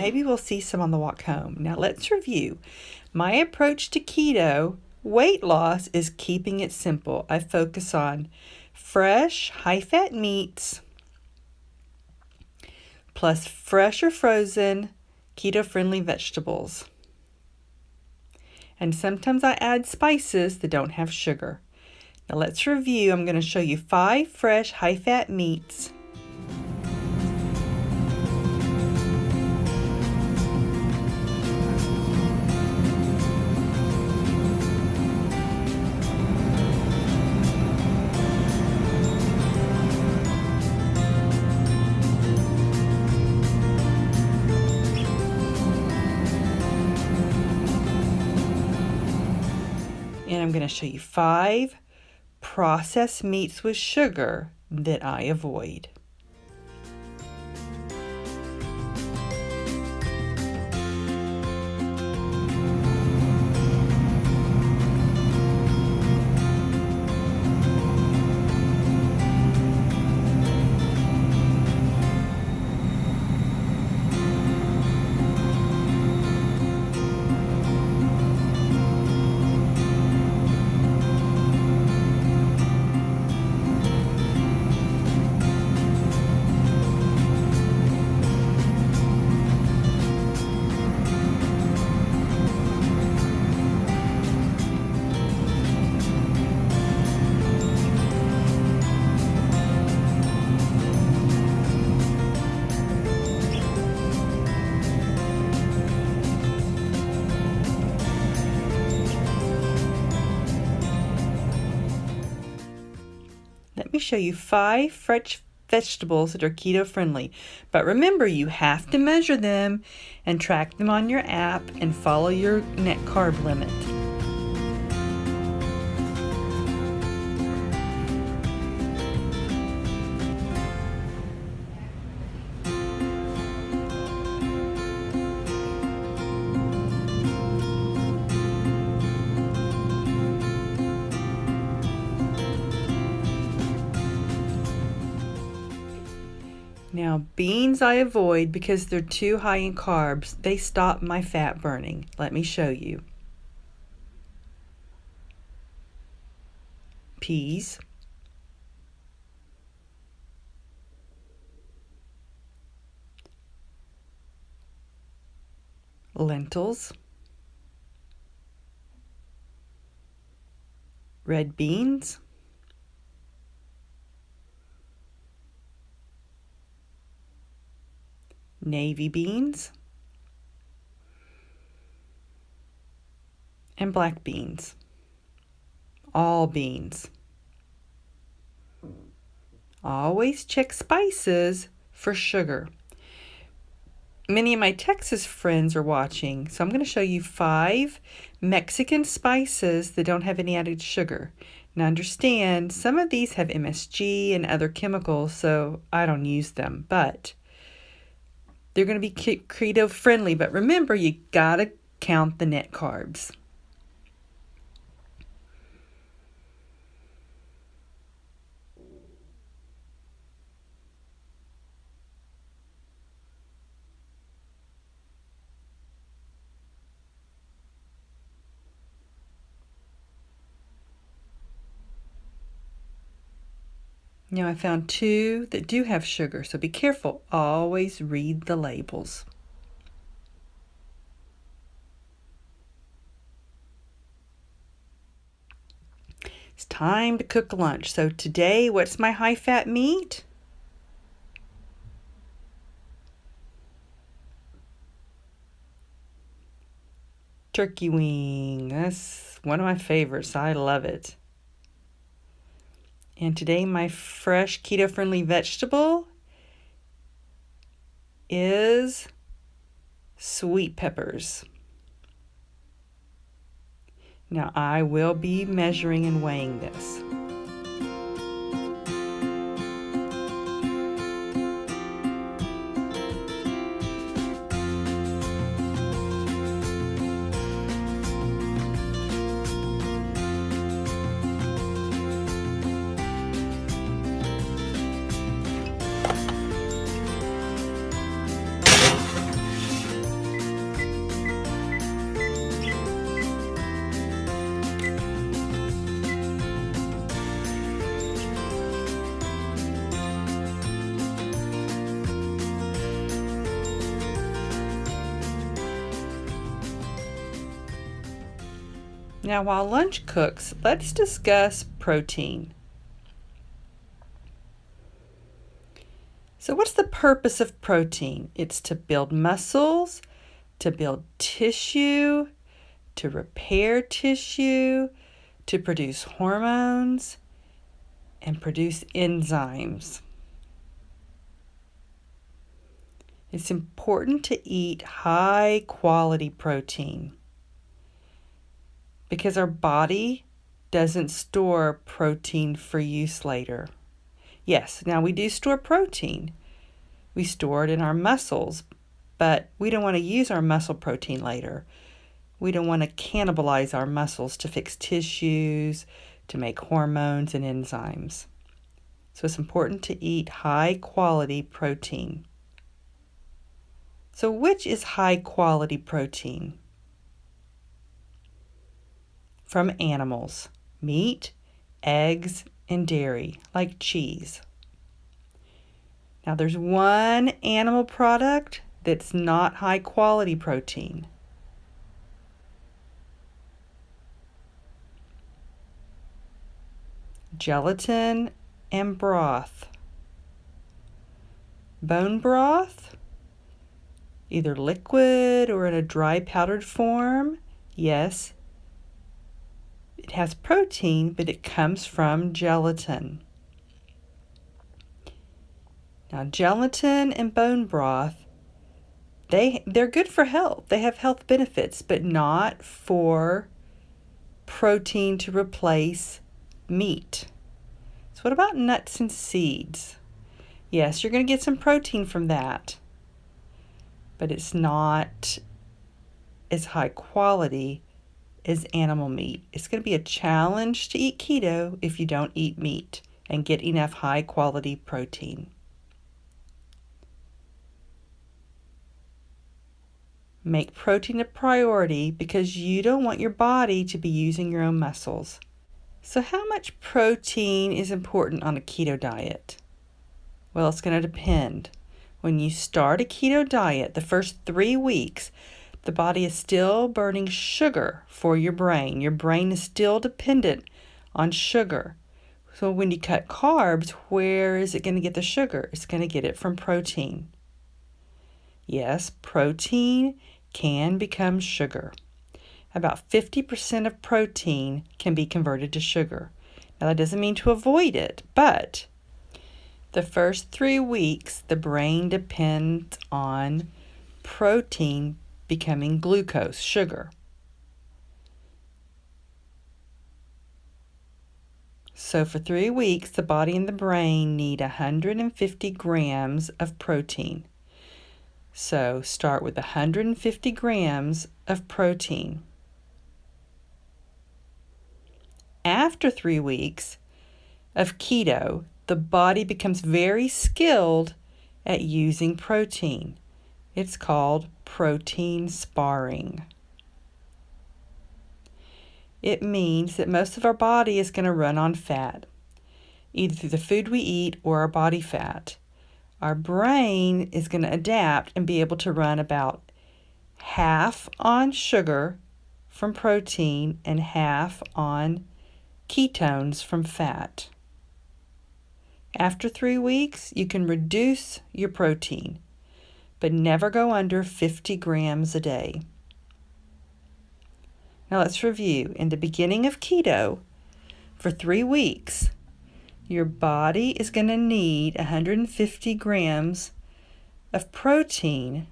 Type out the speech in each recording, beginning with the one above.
maybe we'll see some on the walk home. Now let's review. My approach to keto weight loss is keeping it simple. I focus on fresh, high-fat meats, plus fresh or frozen, keto-friendly vegetables. And sometimes I add spices that don't have sugar. Now let's review. I'm going to show you 5 fresh, high-fat meats. And I'm going to show you 5 processed meats with sugar that I avoid. Let me show you 5 fresh vegetables that are keto friendly. But remember, you have to measure them and track them on your app and follow your net carb limit. Now, beans I avoid because they're too high in carbs. They stop my fat burning. Let me show you. Peas, lentils, red beans, navy beans, and black beans. All beans. Always check spices for sugar. Many of my Texas friends are watching, so I'm going to show you 5 Mexican spices that don't have any added sugar. Now understand, some of these have MSG and other chemicals, so I don't use them, but they're going to be keto friendly. But remember, you got to count the net carbs. Now I found 2 that do have sugar, so be careful. Always read the labels. It's time to cook lunch. So today, what's my high-fat meat? Turkey wing. That's one of my favorites. I love it. And today my fresh keto-friendly vegetable is sweet peppers. Now I will be measuring and weighing this. Now, while lunch cooks, let's discuss protein. So what's the purpose of protein? It's to build muscles, to build tissue, to repair tissue, to produce hormones, and produce enzymes. It's important to eat high quality protein because our body doesn't store protein for use later. Yes, now we do store protein. We store it in our muscles, but we don't want to use our muscle protein later. We don't want to cannibalize our muscles to fix tissues, to make hormones and enzymes. So it's important to eat high quality protein. So which is high quality protein? From animals, meat, eggs, and dairy, like cheese. Now there's one animal product that's not high quality protein. Gelatin and broth. Bone broth, either liquid or in a dry powdered form, yes, it has protein, but it comes from gelatin. Now, gelatin and bone broth, they're good for health. They have health benefits, but not for protein to replace meat. So what about nuts and seeds? Yes, you're going to get some protein from that, but it's not as high quality as animal meat. It's going to be a challenge to eat keto if you don't eat meat and get enough high quality protein. Make protein a priority because you don't want your body to be using your own muscles. So how much protein is important on a keto diet? Well, it's going to depend. When you start a keto diet, the first 3 weeks, the body is still burning sugar for your brain. Your brain is still dependent on sugar. So when you cut carbs, where is it going to get the sugar? It's going to get it from protein. Yes, protein can become sugar. About 50% of protein can be converted to sugar. Now that doesn't mean to avoid it, but the first 3 weeks, the brain depends on protein becoming glucose, sugar. So for 3 weeks, the body and the brain need 150 grams of protein. So start with 150 grams of protein. After 3 weeks of keto, the body becomes very skilled at using protein. It's called protein sparring. It means that most of our body is going to run on fat, either through the food we eat or our body fat. Our brain is going to adapt and be able to run about half on sugar from protein and half on ketones from fat. After 3 weeks, you can reduce your protein, but never go under 50 grams a day. Now let's review. In the beginning of keto, for 3 weeks, your body is going to need 150 grams of protein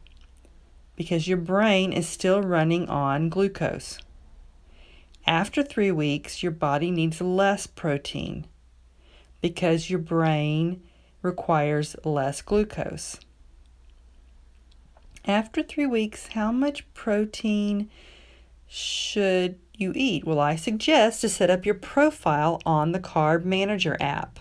because your brain is still running on glucose. After 3 weeks, your body needs less protein because your brain requires less glucose. After 3 weeks, how much protein should you eat? Well, I suggest to set up your profile on the Carb Manager app.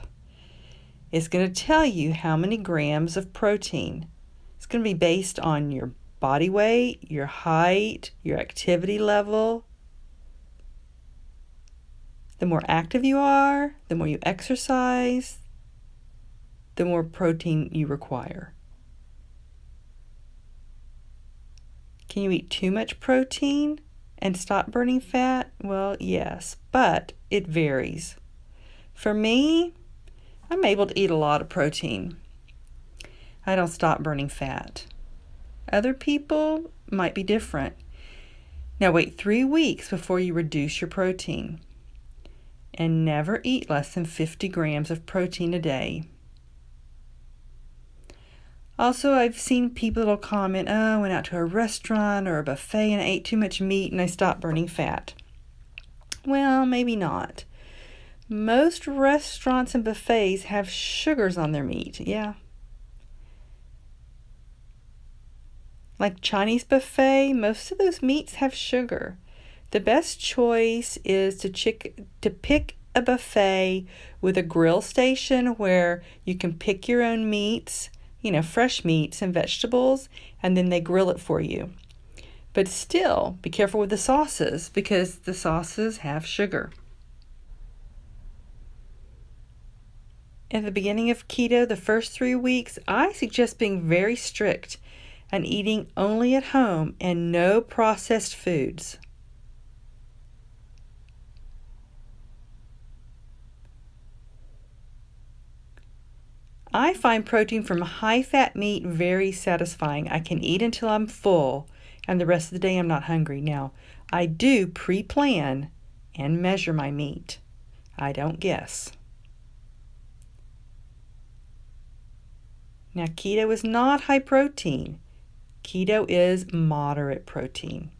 It's going to tell you how many grams of protein. It's going to be based on your body weight, your height, your activity level. The more active you are, the more you exercise, the more protein you require. Can you eat too much protein? and stop burning fat? Well, yes, but it varies. For me, I'm able to eat a lot of protein. I don't stop burning fat. Other people might be different. Now wait 3 weeks before you reduce your protein. And never eat less than 50 grams of protein a day. Also, I've seen people that'll comment, I went out to a restaurant or a buffet and I ate too much meat and I stopped burning fat. Well, maybe not. Most restaurants and buffets have sugars on their meat, yeah. Like Chinese buffet, most of those meats have sugar. The best choice is to pick a buffet with a grill station where you can pick your own meats, fresh meats and vegetables, and then they grill it for you. But still, be careful with the sauces because the sauces have sugar. At the beginning of keto, the first 3 weeks, I suggest being very strict and eating only at home and no processed foods. I find protein from high-fat meat very satisfying. I can eat until I'm full, and the rest of the day I'm not hungry. Now, I do pre-plan and measure my meat. I don't guess. Now, keto is not high protein. Keto is moderate protein.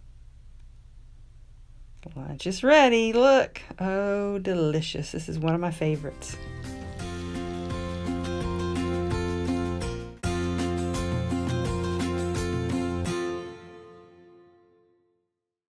Lunch is ready. Look. Oh, delicious. This is one of my favorites.